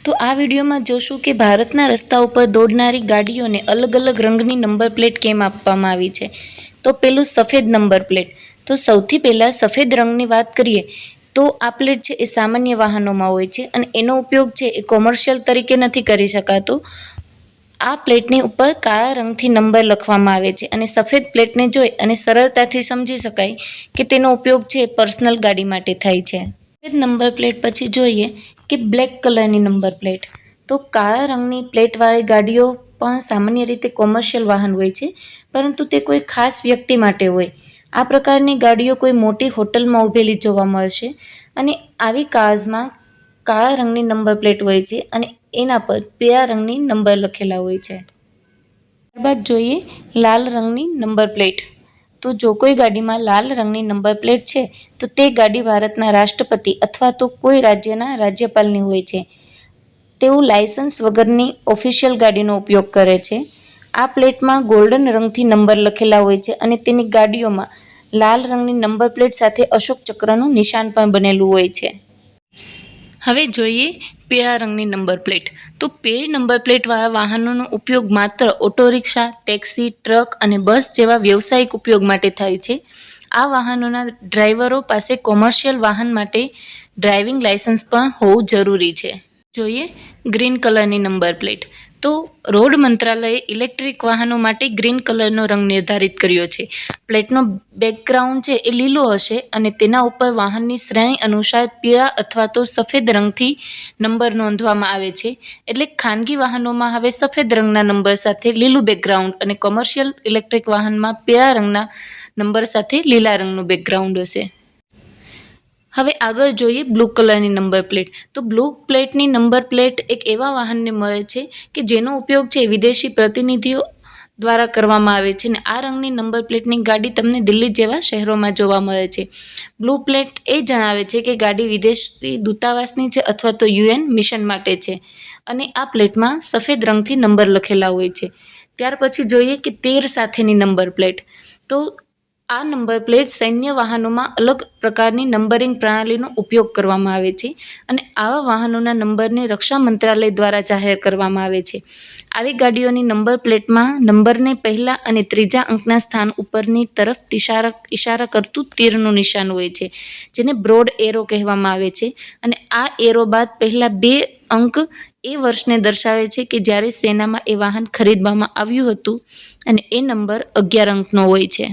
તો આ વિડીયોમાં જોશું કે ભારતના રસ્તા ઉપર દોડનારી ગાડીઓને અલગ અલગ રંગની નંબર પ્લેટ કેમ આપવામાં આવી છે। તો પેલું સફેદ નંબર પ્લેટ। તો સૌથી પહેલાં સફેદ રંગની વાત કરીએ તો આ પ્લેટ છે એ સામાન્ય વાહનોમાં હોય છે અને એનો ઉપયોગ છે એ કોમર્શિયલ તરીકે નથી કરી શકાતો। આ પ્લેટની ઉપર કાળા રંગથી નંબર લખવામાં આવે છે અને સફેદ પ્લેટને જોઈ અને સરળતાથી સમજી શકાય કે તેનો ઉપયોગ છે પર્સનલ ગાડી માટે થાય છે। સફેદ નંબર પ્લેટ પછી જોઈએ કે બ્લેક કલરની નંબર પ્લેટ। તો કાળા રંગની પ્લેટવાળી ગાડીઓ પણ સામાન્ય રીતે કોમર્શિયલ વાહન હોય છે, પરંતુ તે કોઈ ખાસ વ્યક્તિ માટે હોય। આ પ્રકારની ગાડીઓ કોઈ મોટી હોટલમાં ઊભેલી જોવા મળશે અને આવી કાર્સમાં કાળા રંગની નંબર પ્લેટ હોય છે અને એના પર પીળા રંગની નંબર લખેલા હોય છે। ત્યારબાદ જોઈએ લાલ રંગની નંબર પ્લેટ। તો જો કોઈ ગાડીમાં લાલ રંગની નંબર પ્લેટ છે તો તે ગાડી ભારતના રાષ્ટ્રપતિ અથવા તો કોઈ રાજ્યના રાજ્યપાલની હોય છે। તેઓ લાયસન્સ વગરની ઓફિશિયલ ગાડીનો ઉપયોગ કરે છે। આ પ્લેટમાં ગોલ્ડન રંગથી નંબર લખેલા હોય છે અને તેની ગાડીઓમાં લાલ રંગની નંબર પ્લેટ સાથે અશોક ચક્રનું નિશાન પણ બનેલું હોય છે। હવે જોઈએ પીળા રંગની નંબર પ્લેટ। તો પીળી નંબર પ્લેટવાળા વાહનોનો ઉપયોગ માત્ર ઓટો રિક્ષા, ટેક્સી, ટ્રક અને બસ જેવા વ્યવસાયિક ઉપયોગ માટે થાય છે। આ વાહનોના ડ્રાઈવરો પાસે કોમર્શિયલ વાહન માટે ડ્રાઇવિંગ લાયસન્સ પણ હોવું જરૂરી છે। જોઈએ ગ્રીન કલરની નંબર પ્લેટ। તો રોડ મંત્રાલયે ઇલેક્ટ્રિક વાહનો માટે ગ્રીન કલરનો રંગ નિર્ધારિત કર્યો છે। પ્લેટનો બેકગ્રાઉન્ડ છે એ લીલો હશે અને તેના ઉપર વાહનની શ્રેણી અનુસાર પીળા અથવા તો સફેદ રંગથી નંબર નોંધવામાં આવે છે। એટલે ખાનગી વાહનોમાં હવે સફેદ રંગના નંબર સાથે લીલું બેકગ્રાઉન્ડ અને કોમર્શિયલ ઇલેક્ટ્રિક વાહનમાં પીળા રંગના નંબર સાથે લીલા રંગનું બેકગ્રાઉન્ડ હશે। હવે આગળ જોઈએ બ્લુ કલરની નંબર પ્લેટ। તો બ્લુ પ્લેટની નંબર પ્લેટ એક એવા વાહનને મળે છે કે જેનો ઉપયોગ છે વિદેશી પ્રતિનિધિઓ દ્વારા કરવામાં આવે છે અને આ રંગની નંબર પ્લેટની ગાડી તમને દિલ્હી જેવા શહેરોમાં જોવા મળે છે। બ્લુ પ્લેટ એ જણાવે છે કે ગાડી વિદેશી દૂતાવાસની છે અથવા તો UN મિશન માટે છે અને આ પ્લેટમાં સફેદ રંગથી નંબર લખેલા હોય છે। ત્યાર પછી જોઈએ કે તીર સાથેની નંબર પ્લેટ। તો આ નંબર પ્લેટ સૈન્ય વાહનોમાં અલગ પ્રકારની નંબરિંગ પ્રણાલીનો ઉપયોગ કરવામાં આવે છે અને આવા વાહનોના નંબરને રક્ષા મંત્રાલય દ્વારા જાહેર કરવામાં આવે છે। આવી ગાડીઓની નંબર પ્લેટમાં નંબરને પહેલા અને ત્રીજા અંકના સ્થાન ઉપરની તરફ ઇશારા કરતું તીરનું નિશાન હોય છે, જેને બ્રોડ એરો કહેવામાં આવે છે અને આ એરો બાદ પહેલા 2 અંક એ વર્ષને દર્શાવે છે કે જ્યારે સેનામાં એ વાહન ખરીદવામાં આવ્યું હતું અને એ નંબર 11 અંકનો હોય છે।